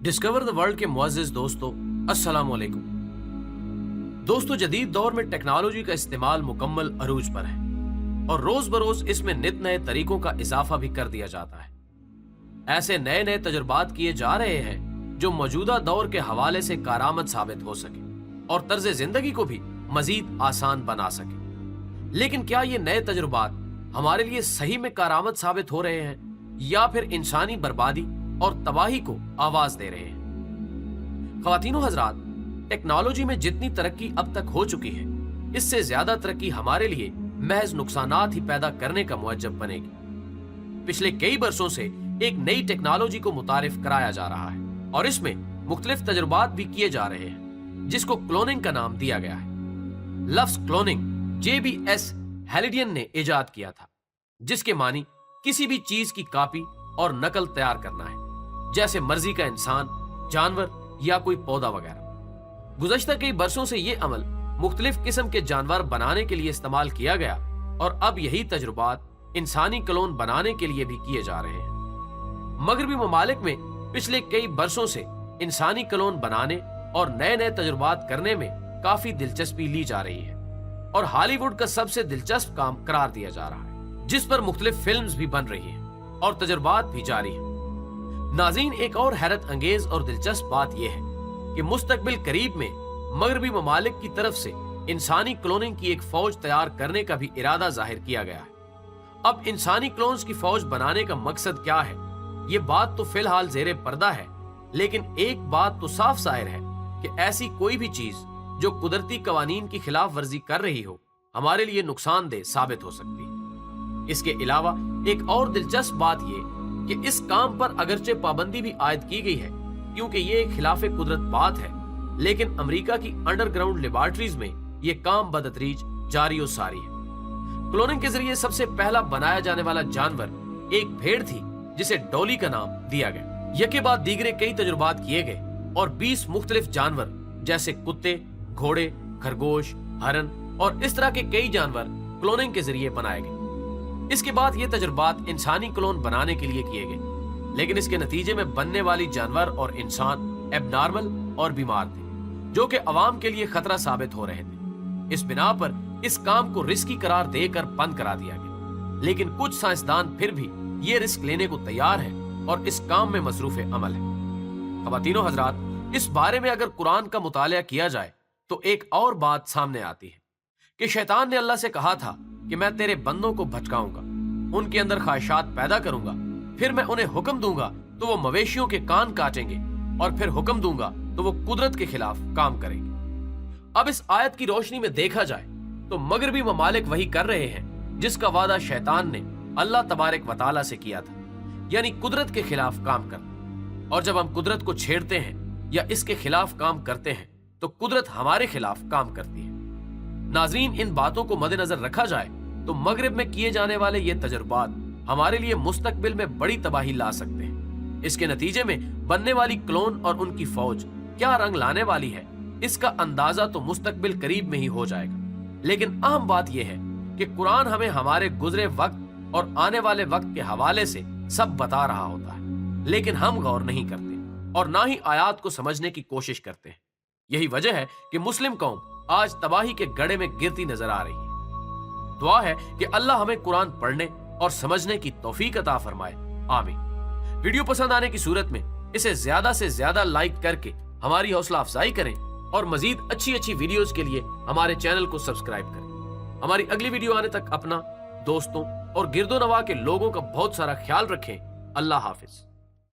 Discover the world के मुअज़्ज़िज़ दोस्तों, अस्सलाम वालेकुम। दोस्तों, जदीद दौर में टेक्नोलॉजी का इस्तेमाल मुकम्मल अरूज पर है और रोज बरोज इसमें नित नए तरीकों का इजाफा भी कर दिया जाता है। ऐसे नए नए तजुर्बात किए जा रहे हैं जो मौजूदा दौर के हवाले से कारआमद साबित हो सके और तर्ज जिंदगी को भी मजीद आसान बना सके। लेकिन क्या ये नए तजुर्बात हमारे लिए सही में कारआमद साबित हो रहे हैं या फिर इंसानी बर्बादी और तबाही को आवाज दे रहे हैं? ख्वातीनो हजरात, टेक्नोलॉजी में जितनी तरक्की अब तक हो चुकी है, इससे ज्यादा तरक्की हमारे लिए महज नुकसानात ही पैदा करने का मुअज्जब बनेगी। पिछले कई बरसों से एक नई टेक्नोलॉजी को मुतारिफ कराया जा रहा है और इसमें मुख्तलिफ तजुर्बात भी किए जा रहे हैं, जिसको क्लोनिंग का नाम दिया गया है। लफ्ज क्लोनिंग JBS हैलिडियन ने इजाद किया था, जिसके मानी किसी भी चीज की कॉपी और नकल तैयार करना है, जैसे मर्जी का इंसान, जानवर या कोई पौधा वगैरह। गुज़श्ता कई बरसों से ये अमल मुख्तलिफ किस्म के जानवर बनाने के लिए इस्तेमाल किया गया और अब यही तजुर्बात इंसानी क्लोन बनाने के लिए भी किए जा रहे हैं। मगरबी ममालिक में पिछले कई बरसों से इंसानी क्लोन बनाने और नए नए तजुर्बात करने में काफी दिलचस्पी ली जा रही है और हॉलीवुड का सबसे दिलचस्प काम करार दिया जा रहा है, जिस पर मुख्तलिफ फिल्म्स भी बन रही हैं और तजुर्बात भी जारी है। नाज़रीन, एक और हैरत अंगेज और दिलचस्प बात यह है कि मुस्तकबिल करीब में मगरबी ममालिक की तरफ से इंसानी क्लोनिंग की एक फौज तैयार करने का भी इरादा जाहिर किया गया है। अब इंसानी क्लोन्स की फौज बनाने का मकसद क्या है, ये बात तो फिलहाल ज़ेरे पर्दा है, लेकिन एक बात तो साफ जाहिर है कि ऐसी कोई भी चीज जो कुदरती कवानीन की खिलाफ वर्जी कर रही हो, हमारे लिए नुकसानदेह साबित हो सकती है। इसके अलावा एक और दिलचस्प बात यह कि इस काम पर अगरचे पाबंदी भी आयद की गई है, क्योंकि ये एक खिलाफे कुदरत बात है, लेकिन अमेरिका की अंडरग्राउंड लेबॉर्टरीज में ये काम बदतरीज जारी और सारी है। क्लोनिंग के जरिए सबसे पहला बनाया जाने वाला जानवर एक भेड़ थी, जिसे डॉली का नाम दिया गया। यके बाद दीगरे कई तजुर्बात किए गए और 20 मुख्तलिफ जानवर जैसे कुत्ते, घोड़े, खरगोश, हरन और इस तरह के कई जानवर क्लोनिंग के जरिए बनाए गए। इसके बाद ये तजुर्बात इंसानी क्लोन बनाने के लिए किए गए, लेकिन इसके नतीजे में बनने वाली जानवर और इंसान एबनॉर्मल और बीमार थे, जो कि अवाम के लिए खतरा साबित हो रहे थे। इस बिना पर इस काम को रिस्की करार देकर बंद करा दिया गया, लेकिन कुछ साइंसदान फिर भी ये रिस्क लेने को तैयार हैं और इस काम में मसरूफ अमल है। ख्वातीनो हजरात, इस बारे में अगर कुरान का मुतालिया किया जाए तो एक और बात सामने आती है कि शैतान ने अल्लाह से कहा था कि मैं तेरे बंदों को भटकाऊंगा, उनके अंदर ख्वाहिशात पैदा करूंगा, फिर मैं उन्हें हुक्म दूंगा तो वो मवेशियों के कान काटेंगे और फिर हुक्म दूंगा तो वो कुदरत के खिलाफ काम करेंगे। अब इस आयत की रोशनी में देखा जाए तो मगरबी ममालिक वही कर रहे हैं जिसका वादा शैतान ने अल्लाह तबारक व तआला से किया था, यानी कुदरत के खिलाफ काम करना। और जब हम कुदरत को छेड़ते हैं या इसके खिलाफ काम करते हैं तो कुदरत हमारे खिलाफ काम करती है। नाजरीन, इन बातों को मद्देनजर रखा जाए तो मगरिब में किए जाने वाले ये तजुर्बात हमारे लिए मुस्तकबिल में बड़ी तबाही ला सकते हैं। इसके नतीजे में बनने वाली क्लोन और उनकी फौज क्या रंग लाने वाली है, इसका अंदाजा तो मुस्तकबिल करीब में ही हो जाएगा। लेकिन अहम बात यह है कि कुरान हमें हमारे गुजरे वक्त और आने वाले वक्त के हवाले से सब बता रहा होता है, लेकिन हम गौर नहीं करते और ना ही आयात को समझने की कोशिश करते हैं। यही वजह है कि मुस्लिम कौम आज तबाही के गड्ढे में गिरती नजर आ रही है। दुआ है कि अल्लाह हमें कुरान पढ़ने और समझने की तौफीक अता फरमाए, आमीन। वीडियो पसंद आने की सूरत में इसे ज्यादा से ज्यादा लाइक करके हमारी हौसला अफजाई करें और मजीद अच्छी अच्छी वीडियोस के लिए हमारे चैनल को सब्सक्राइब करें। हमारी अगली वीडियो आने तक अपना, दोस्तों और गिरदो नवा के लोगों का बहुत सारा ख्याल रखें। अल्लाह हाफिज।